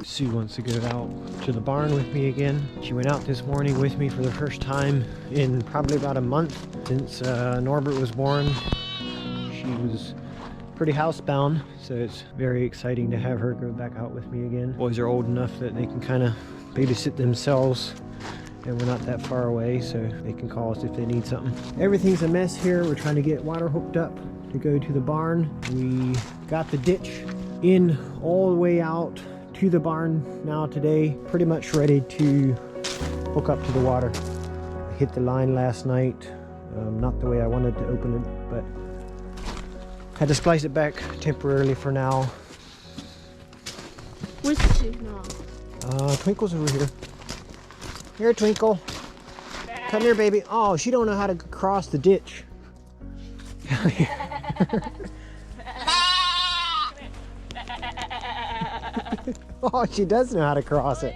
Sue wants to go out to the barn with me again. She went out this morning with me for the first time in probably about a month since Norbert was born. She was pretty housebound, so it's very exciting to have her go back out with me again. Boys are old enough that they can kind of babysit themselves, and we're not that far away, so they can call us if they need something. Everything's a mess here. We're trying to get water hooked up to go to the barn. We got the ditch in all the way out to the barn now today, pretty much ready to hook up to the water. I hit the line last night, not the way I wanted to open it, but had to splice it back temporarily for now. Where's she now? Twinkle's over here. Here, Twinkle. Come here, baby. Oh, she don't know how to cross the ditch. Oh, she does know how to cross it.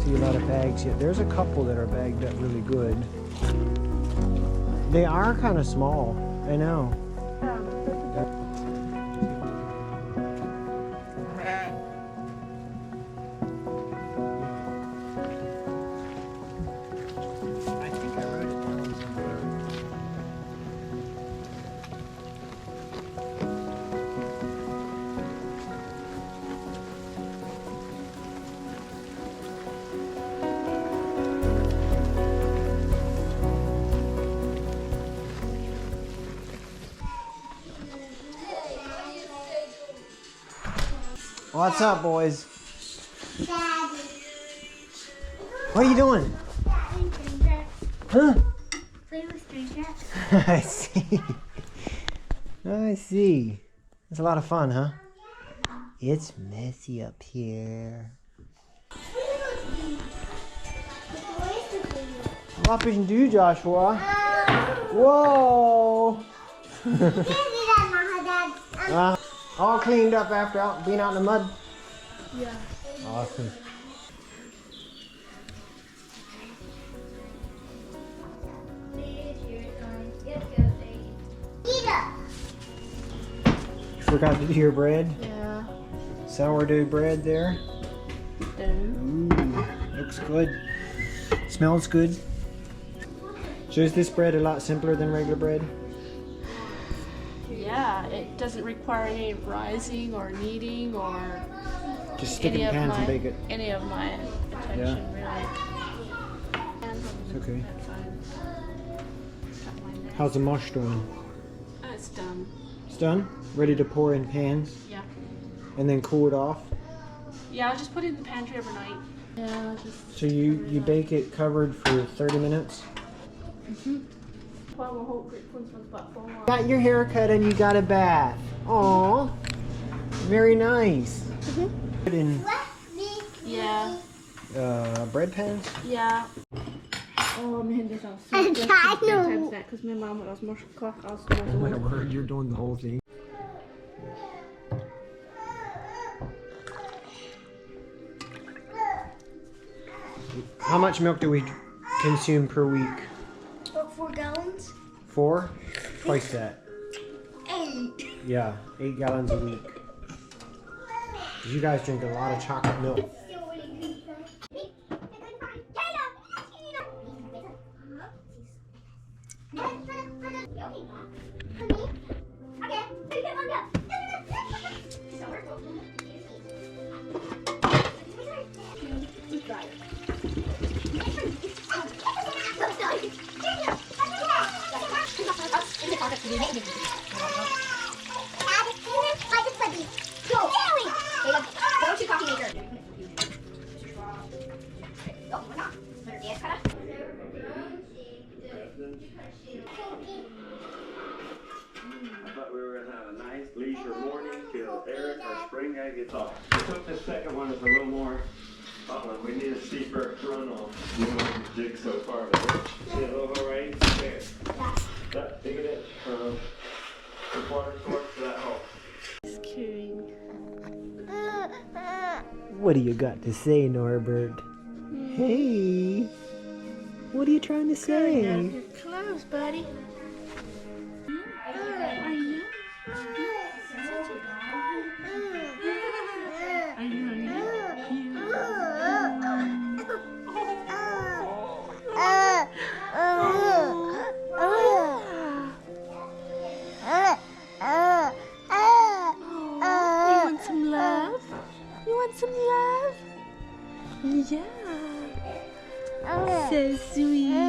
See a lot of bags yet. There's a couple that are bagged up really good. They are kind of small, I know. I think I wrote it down somewhere. What's up, boys? Daddy. What are you doing? Huh? Play with stranger. I see. I see. It's a lot of fun, huh? It's messy up here. What we can do, Joshua? Whoa! All cleaned up after being out in the mud? Yeah. Awesome. Forgot to do your bread? Yeah. Sourdough bread there. Ooh, looks good. Smells good. So is this bread a lot simpler than regular bread? Yeah, it doesn't require any rising or kneading or Just stick it in pans and bake it. any of my attention, really. It's okay. How's the mush doing? It's done. It's done? Ready to pour in pans? Yeah. And then cool it off? Yeah, I'll just put it in the pantry overnight. Yeah, just. So you bake it covered for 30 minutes? Got your hair cut and you got a bath. Aw, very nice. In Yeah. bread pans? Ja. Oh, mijn handen zijn zo I'm trying to. because mijn mama was morgen kocht als Oh my word, you're doing the whole thing. How much milk do we consume per week? About 4 gallons? 4? Twice that. 8. Yeah, 8 gallons a week. You guys drink a lot of chocolate milk. Leisure morning till Eric, our spring guy, gets off. I took the second one as a little more. We need a steeper runoff. You know the jig so far, but see a little right there. That, take an inch from the water source to that hole. He's kidding. What do you got to say, Norbert? Hey, what are you trying to say? Out of your clothes, buddy. I know. I You want some love? You want some love? Yeah. So sweet.